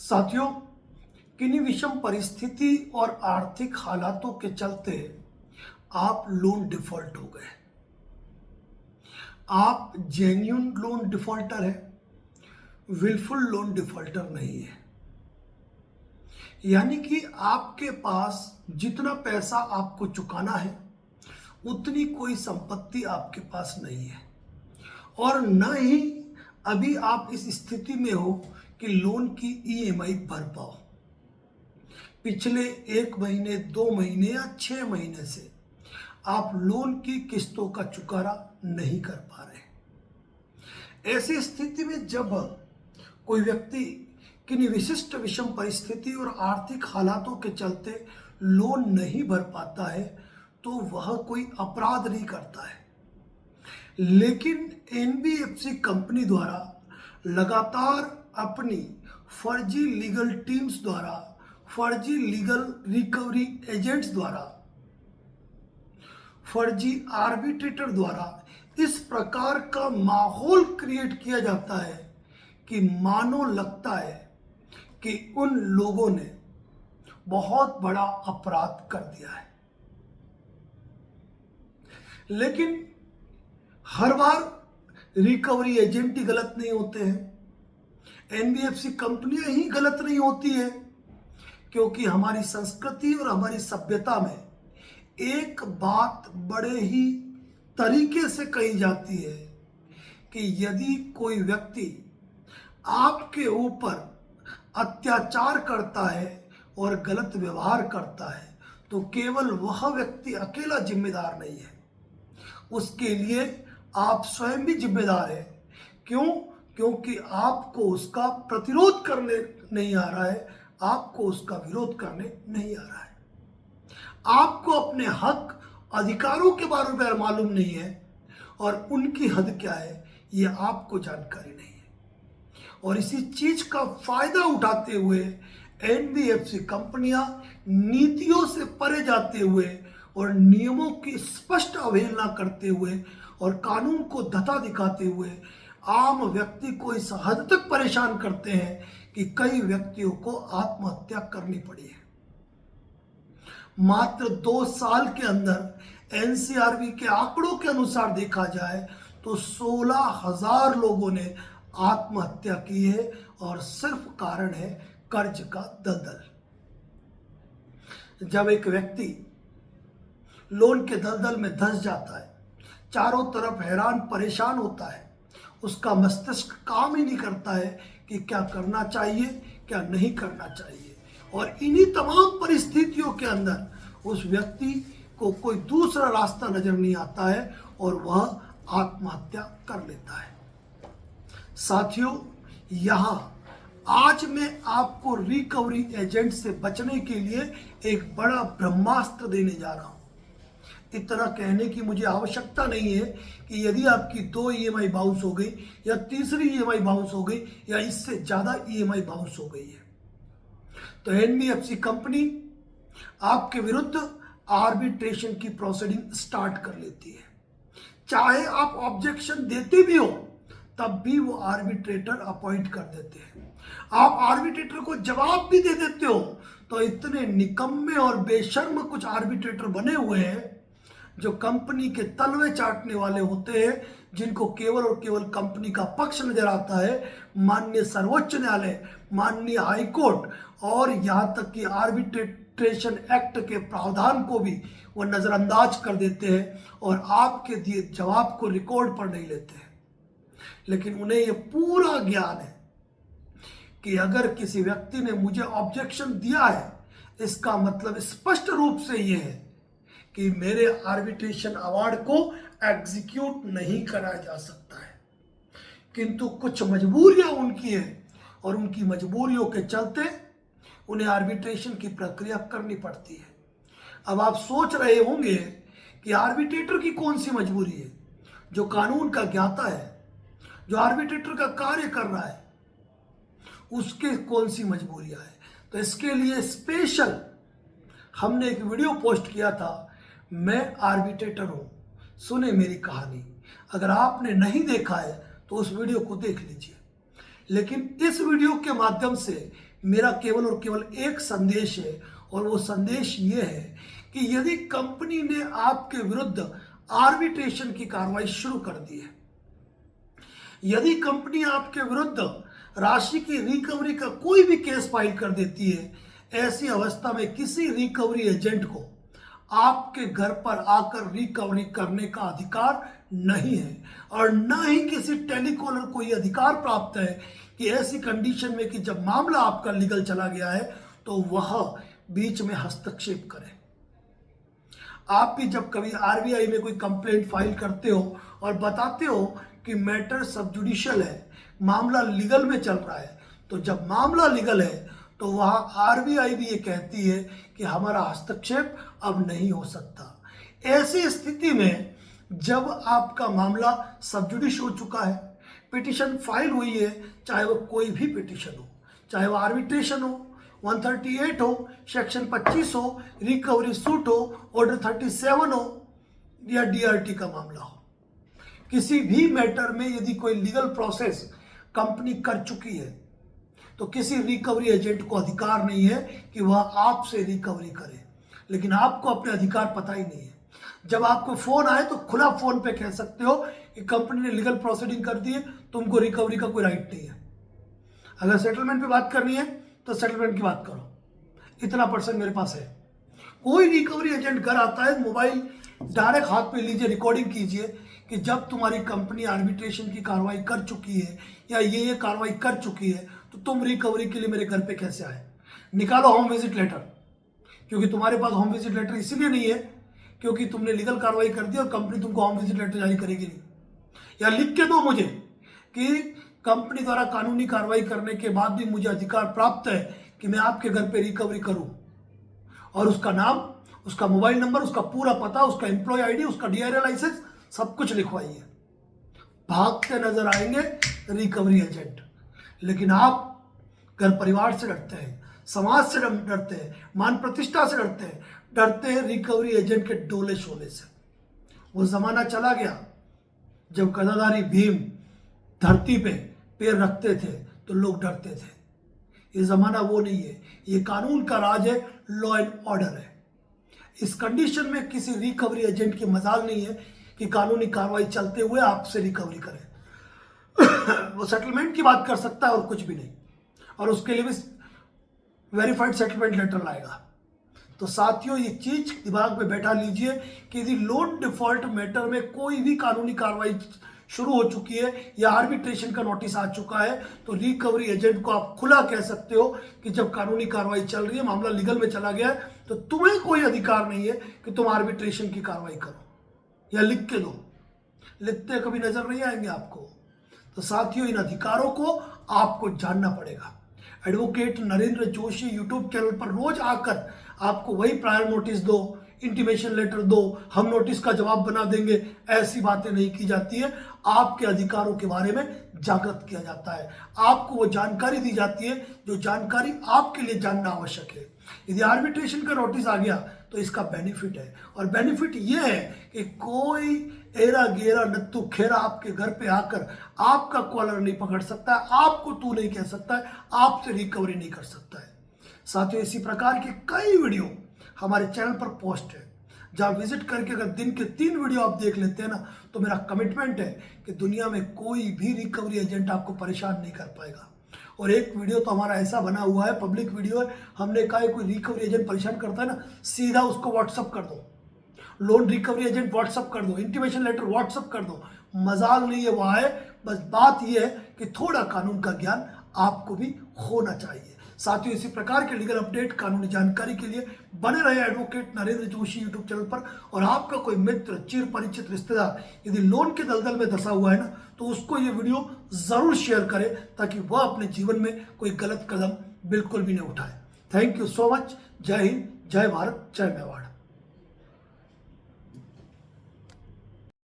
साथियों, किन्हीं विषम परिस्थिति और आर्थिक हालातों के चलते आप लोन डिफॉल्ट हो गए। आप जेन्युइन लोन डिफॉल्टर है, विलफुल लोन डिफॉल्टर नहीं है। यानी कि आपके पास जितना पैसा आपको चुकाना है उतनी कोई संपत्ति आपके पास नहीं है, और न ही अभी आप इस स्थिति में हो कि लोन की ईएमआई भर पाओ। पिछले 1 महीने, 2 महीने या 6 महीने से आप लोन की किस्तों का चुकारा नहीं कर पा रहे। ऐसी स्थिति में जब कोई व्यक्ति किन्हीं विशिष्ट विषम परिस्थिति और आर्थिक हालातों के चलते लोन नहीं भर पाता है तो वह कोई अपराध नहीं करता है, लेकिन एनबीएफसी कंपनी द्वारा लगातार अपनी फर्जी लीगल टीम्स द्वारा, फर्जी लीगल रिकवरी एजेंट्स द्वारा, फर्जी आर्बिट्रेटर द्वारा इस प्रकार का माहौल क्रिएट किया जाता है कि मानो लगता है कि उन लोगों ने बहुत बड़ा अपराध कर दिया है। लेकिन हर बार रिकवरी एजेंट ही गलत नहीं होते हैं, एनबीएफसी कंपनियां ही गलत नहीं होती है, क्योंकि हमारी संस्कृति और हमारी सभ्यता में एक बात बड़े ही तरीके से कही जाती है कि यदि कोई व्यक्ति आपके ऊपर अत्याचार करता है और गलत व्यवहार करता है तो केवल वह व्यक्ति अकेला जिम्मेदार नहीं है, उसके लिए आप स्वयं भी जिम्मेदार हैं। क्यों? क्योंकि आपको उसका प्रतिरोध करने नहीं आ रहा है, आपको उसका विरोध करने नहीं आ रहा है, आपको अपने हक अधिकारों के बारे में मालूम नहीं है और उनकी हद क्या है ये आपको जानकारी नहीं है। और इसी चीज का फायदा उठाते हुए एनबीएफसी कंपनियां नीतियों से परे जाते हुए और नियमों की स्पष्ट अवहेलना करते हुए और कानून को धता दिखाते हुए आम व्यक्ति को इस हद तक परेशान करते हैं कि कई व्यक्तियों को आत्महत्या करनी पड़ी है। मात्र 2 साल के अंदर एनसीआरबी के आंकड़ों के अनुसार देखा जाए तो 16,000 लोगों ने आत्महत्या की है, और सिर्फ कारण है कर्ज का दलदल। जब एक व्यक्ति लोन के दलदल में धंस जाता है, चारों तरफ हैरान परेशान होता है, उसका मस्तिष्क काम ही नहीं करता है कि क्या करना चाहिए, क्या नहीं करना चाहिए, और इन्हीं तमाम परिस्थितियों के अंदर उस व्यक्ति को कोई दूसरा रास्ता नजर नहीं आता है और वह आत्महत्या कर लेता है। साथियों, यहां आज मैं आपको रिकवरी एजेंट से बचने के लिए एक बड़ा ब्रह्मास्त्र देने जा रहा हूं। इतना कहने की मुझे आवश्यकता नहीं है कि यदि आपकी 2 ईएमआई बाउंस हो गई या तीसरी ईएमआई बाउंस हो गई या इससे ज्यादा ईएमआई बाउंस हो गई है तो एनबीएफसी कंपनी आपके विरुद्ध आर्बिट्रेशन की प्रोसीडिंग स्टार्ट कर लेती है। चाहे आप ऑब्जेक्शन देते भी हो तब भी वो आर्बिट्रेटर अपॉइंट कर देते हैं। आप आर्बिट्रेटर को जवाब भी दे देते हो तो इतने निकम्मे और बेशर्म कुछ आर्बिट्रेटर बने हुए हैं जो कंपनी के तलवे चाटने वाले होते हैं, जिनको केवल और केवल कंपनी का पक्ष नजर आता है। माननीय सर्वोच्च न्यायालय, माननीय हाईकोर्ट और यहां तक कि आर्बिट्रेशन एक्ट के प्रावधान को भी वो नजरअंदाज कर देते हैं और आपके दिए जवाब को रिकॉर्ड पर नहीं लेते हैं। लेकिन उन्हें यह पूरा ज्ञान है कि अगर किसी व्यक्ति ने मुझे ऑब्जेक्शन दिया है, इसका मतलब स्पष्ट रूप से यह है कि मेरे आर्बिट्रेशन अवार्ड को एग्जीक्यूट नहीं करा जा सकता है। किंतु कुछ मजबूरियां उनकी है और उनकी मजबूरियों के चलते उन्हें आर्बिट्रेशन की प्रक्रिया करनी पड़ती है। अब आप सोच रहे होंगे कि आर्बिट्रेटर की कौन सी मजबूरी है? जो कानून का ज्ञाता है, जो आर्बिट्रेटर का कार्य कर रहा है, उसके कौन सी मजबूरियां है? तो इसके लिए स्पेशल हमने एक वीडियो पोस्ट किया था, मैं आर्बिट्रेटर हूं, सुने मेरी कहानी। अगर आपने नहीं देखा है तो उस वीडियो को देख लीजिए। लेकिन इस वीडियो के माध्यम से मेरा केवल और केवल एक संदेश है, और वो संदेश ये है कि यदि कंपनी ने आपके विरुद्ध आर्बिट्रेशन की कार्रवाई शुरू कर दी है, यदि कंपनी आपके विरुद्ध राशि की रिकवरी का कोई भी केस फाइल कर देती है, ऐसी अवस्था में किसी रिकवरी एजेंट को आपके घर पर आकर रिकवरी करने का अधिकार नहीं है, और न ही किसी टेलीकॉलर को यह अधिकार प्राप्त है कि ऐसी कंडीशन में कि जब मामला आपका लीगल चला गया है तो वह बीच में हस्तक्षेप करे। आप भी जब कभी आरबीआई में कोई कंप्लेंट फाइल करते हो और बताते हो कि मैटर सब जुडिशियल है, मामला लीगल में चल रहा है, तो जब मामला लीगल है तो वहाँ आरबीआई भी ये कहती है कि हमारा हस्तक्षेप अब नहीं हो सकता। ऐसी स्थिति में जब आपका मामला सब जुडिश हो चुका है, पिटिशन फाइल हुई है, चाहे वो कोई भी पिटिशन हो, चाहे वो आर्बिट्रेशन हो, 138 हो, सेक्शन 25 हो, रिकवरी सूट हो, ऑर्डर 37 हो, या डीआरटी का मामला हो, किसी भी मैटर में यदि कोई लीगल प्रोसेस कंपनी कर चुकी है तो किसी रिकवरी एजेंट को अधिकार नहीं है कि वह आपसे रिकवरी करे। लेकिन आपको अपने अधिकार पता ही नहीं है। जब आपको फोन आए तो खुला फोन पे कह सकते हो कि कंपनी ने लीगल प्रोसीडिंग कर दी है, तुमको रिकवरी का कोई राइट नहीं है। अगर सेटलमेंट पे बात करनी है तो सेटलमेंट की बात करो, इतना % मेरे पास है। कोई रिकवरी एजेंट घर आता है, मोबाइल डायरेक्ट हाथ पे लीजिए, रिकॉर्डिंग कीजिए कि जब तुम्हारी कंपनी आर्बिट्रेशन की कार्रवाई कर चुकी है या ये कार्रवाई कर चुकी है तो तुम रिकवरी के लिए मेरे घर पे कैसे आए। निकालो होम विजिट लेटर, क्योंकि तुम्हारे पास होम विजिट लेटर इसीलिए नहीं है क्योंकि तुमने लीगल कार्रवाई कर दी और कंपनी तुमको होम विजिट लेटर जारी करेगी नहीं। या लिख के दो मुझे कि कंपनी द्वारा कानूनी कार्रवाई करने के बाद भी मुझे अधिकार प्राप्त है कि मैं आपके घर पे रिकवरी करूं, और उसका नाम, उसका मोबाइल नंबर, उसका पूरा पता, उसका एम्प्लॉय आईडी, उसका डीआरएल लाइसेंस सब कुछ लिखवाइए। भागते नजर आएंगे रिकवरी एजेंट। लेकिन आप घर परिवार से डरते हैं, समाज से डरते हैं, मान प्रतिष्ठा से डरते हैं रिकवरी एजेंट के डोले शोले से। वो जमाना चला गया जब गदाधारी भीम धरती पे पैर रखते थे तो लोग डरते थे। ये जमाना वो नहीं है। ये कानून का राज है, लॉ एंड ऑर्डर है। इस कंडीशन में किसी रिकवरी एजेंट की मजाल नहीं है कि कानूनी कार्रवाई चलते हुए आपसे रिकवरी करे। वो सेटलमेंट की बात कर सकता है और कुछ भी नहीं, और उसके लिए भी वेरीफाइड सेटलमेंट लेटर लाएगा। तो साथियों, ये चीज दिमाग में बैठा लीजिए कि यदि लोन डिफॉल्ट मैटर में कोई भी कानूनी कार्रवाई शुरू हो चुकी है या आर्बिट्रेशन का नोटिस आ चुका है तो रिकवरी एजेंट को आप खुला कह सकते हो कि जब कानूनी कार्रवाई चल रही है, मामला लीगल में चला गया है, तो तुम्हें कोई अधिकार नहीं है कि तुम आर्बिट्रेशन की कार्रवाई करो। या लिख के दो, लिखते कभी नजर नहीं आएंगे आपको। तो साथियों, इन अधिकारों को आपको जानना पड़ेगा। Advocate Narendra Joshi YouTube channel पर रोज आकर आपको वही प्रायर नोटिस दो, इंटीमेशन लेटर दो, हम नोटिस का जवाब बना देंगे, ऐसी बातें नहीं की जाती है। आपके अधिकारों के बारे में जागृत किया जाता है, आपको वो जानकारी दी जाती है जो जानकारी आपके लिए जानना आवश्यक है। यदि आर्बिट्रेशन का नोटिस आ गया तो इसका बेनिफिट है, और बेनिफिट ये है कि कोई एरा गेरा नत्थु खेरा आपके घर पे आकर आपका कॉलर नहीं पकड़ सकता है, आपको तू नहीं कह सकता है, आपसे रिकवरी नहीं कर सकता है। साथियों, इसी प्रकार के कई वीडियो हमारे चैनल पर पोस्ट है, जहाँ विजिट करके अगर दिन के 3 वीडियो आप देख लेते हैं ना, तो मेरा कमिटमेंट है कि दुनिया में कोई भी रिकवरी एजेंट आपको परेशान नहीं कर पाएगा। और एक वीडियो तो हमारा ऐसा बना हुआ है, पब्लिक वीडियो है, हमने कहा कोई रिकवरी एजेंट परेशान करता है ना, सीधा उसको व्हाट्सअप कर दो, लोन रिकवरी एजेंट व्हाट्सअप कर दो, इंटीमेशन लेटर व्हाट्सअप कर दो। मजाल नहीं है वो आए, बस बात यह है कि थोड़ा कानून का ज्ञान आपको भी होना चाहिए। साथियों, इसी प्रकार के लीगल अपडेट, कानूनी जानकारी के लिए बने रहे advocate Narendra Joshi YouTube channel पर। और आपका कोई मित्र, चिर परिचित रिश्तेदार यदि लोन के दलदल में धंसा हुआ है ना, तो उसको ये वीडियो जरूर शेयर करें ताकि वह अपने जीवन में कोई गलत कदम बिल्कुल भी नहीं उठाए। Thank you so much. जय हिंद, जय भारत, जय मेवाड़।